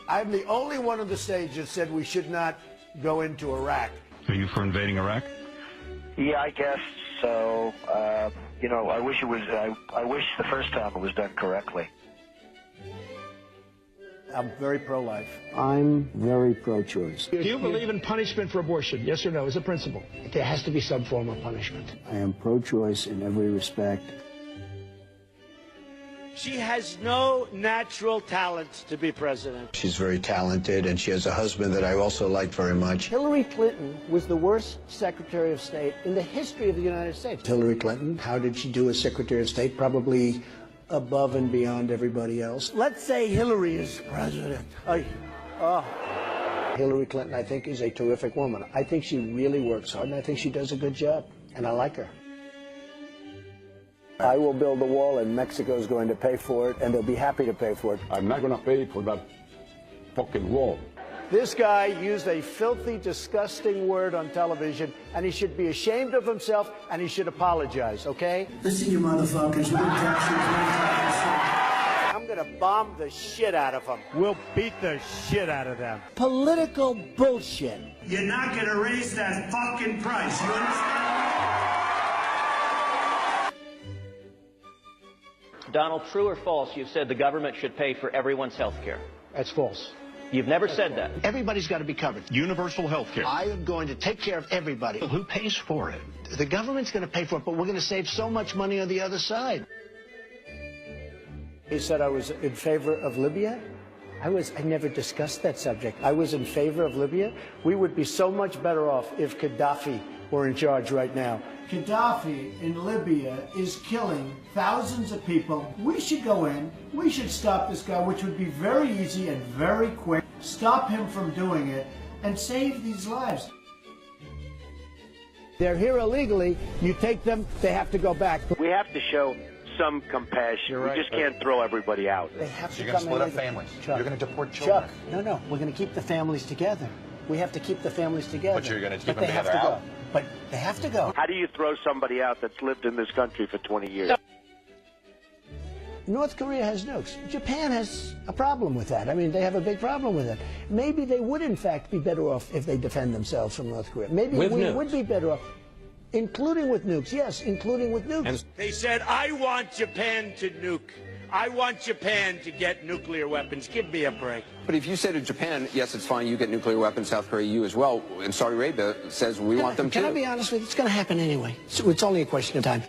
I'm the only one on the stage that said we should not go into Iraq. Are you for invading Iraq? Yeah, I guess so. You know, I wish it was. I wish the first time it was done correctly. I'm very pro-life. I'm very pro-choice. Do you believe in punishment for abortion? Yes or no, as a principle? There has to be some form of punishment. I am pro-choice in every respect. She has no natural talent to be president. She's very talented, and she has a husband that I also like very much. Hillary Clinton was the worst Secretary of State in the history of the United States. Hillary Clinton, how did she do as Secretary of State? Probably above and beyond everybody else. Let's say Hillary is president. Hillary Clinton, I think, is a terrific woman. I think she really works hard, and I think she does a good job, and I like her. I will build a wall, and Mexico's going to pay for it, and they'll be happy to pay for it. I'm not going to pay for that fucking wall. This guy used a filthy, disgusting word on television, and he should be ashamed of himself, and he should apologize, okay? Listen, you motherfuckers, we're going to capture I'm gonna bomb the shit out of them. We'll beat the shit out of them. Political bullshit. You're not gonna raise that fucking price, you understand? Donald, true or false, you've said the government should pay for everyone's health care? That's false. You've never said that. Everybody's got to be covered. Universal health care. I am going to take care of everybody. Who pays for it? The government's going to pay for it, but we're going to save so much money on the other side. He said I was in favor of Libya. I never discussed that subject. I was in favor of Libya. We would be so much better off if Gaddafi were in charge right now. Gaddafi in Libya is killing thousands of people. We should go in. We should stop this guy, which would be very easy and very quick. Stop him from doing it and save these lives. They're here illegally. You take them, they have to go back. We have to show some compassion. Right. We just can't throw everybody out. They have to You're going to come split in up families. Chuck, You're going to deport children. Chuck, no, we're going to keep the families together. We have to keep the families together. But you're going to keep them they have together to out. go. But they have to go. How do you throw somebody out that's lived in this country for 20 years? North Korea has nukes. Japan has a problem with that. I mean, they have a big problem with it. Maybe they would, in fact, be better off if they defend themselves from North Korea. Maybe we would be better off, including with nukes. Yes, including with nukes. They said, I want Japan to nuke. I want Japan to get nuclear weapons. Give me a break. But if you say to Japan, yes, it's fine, you get nuclear weapons, South Korea, you as well, and Saudi Arabia says we want them too. Can I be honest with you? It's going to happen anyway. So it's only a question of time.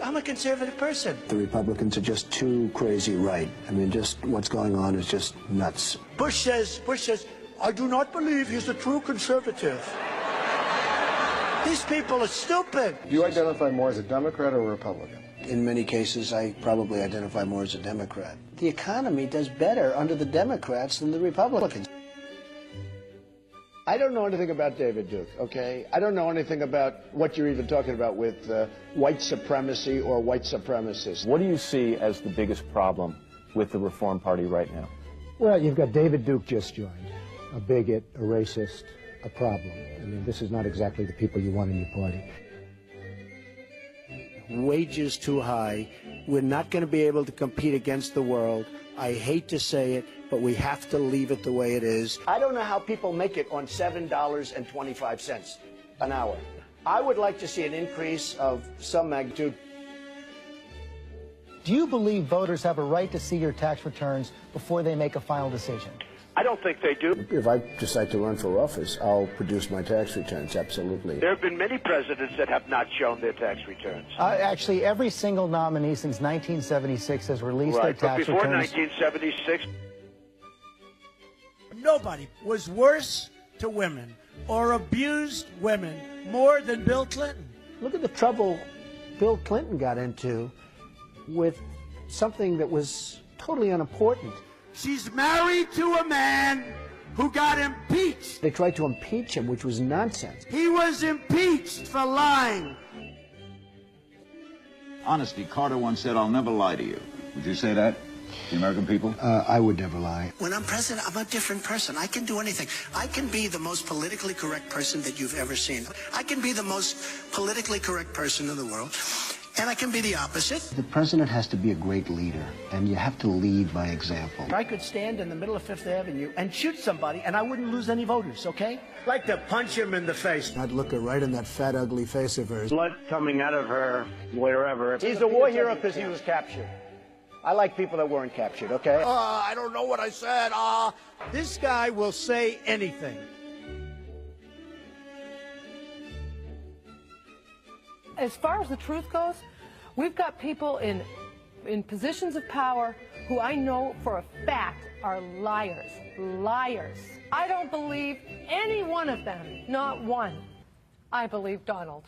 I'm a conservative person. The Republicans are just too crazy right. I mean, just what's going on is just nuts. Bush says, I do not believe he's a true conservative. These people are stupid. Do you identify more as a Democrat or a Republican? In many cases, I probably identify more as a Democrat. The economy does better under the Democrats than the Republicans. I don't know anything about David Duke, okay? I don't know anything about what you're even talking about with white supremacy or white supremacists. What do you see as the biggest problem with the Reform Party right now? Well, you've got David Duke just joined, a bigot, a racist, a problem. I mean, this is not exactly the people you want in your party. Wages too high. We're not going to be able to compete against the world. I hate to say it, but we have to leave it the way it is. I don't know how people make it on $7.25 an hour. I would like to see an increase of some magnitude. Do you believe voters have a right to see your tax returns before they make a final decision? I don't think they do. If I decide to run for office, I'll produce my tax returns, absolutely. There have been many presidents that have not shown their tax returns. Actually, every single nominee since 1976 has released their tax returns. Right, returns. but before 1976... Nobody was worse to women or abused women more than Bill Clinton. Look at the trouble Bill Clinton got into with something that was totally unimportant. She's married to a man who got impeached. They tried to impeach him, which was nonsense. He was impeached for lying. Honestly, Carter once said, I'll never lie to you. Would you say that, the American people? I would never lie. When I'm president, I'm a different person. I can do anything. I can be the most politically correct person that you've ever seen. I can be the most politically correct person in the world. And I can be the opposite. The president has to be a great leader, and you have to lead by example. I could stand in the middle of Fifth Avenue and shoot somebody, and I wouldn't lose any voters, okay? Like to punch him in the face. I'd look her right in that fat, ugly face of hers. Blood coming out of her wherever. He's a war hero because he was captured. I like people that weren't captured, okay? I don't know what I said. This guy will say anything. As far as the truth goes, we've got people in positions of power who I know for a fact are liars. Liars. I don't believe any one of them, not one. I believe Donald.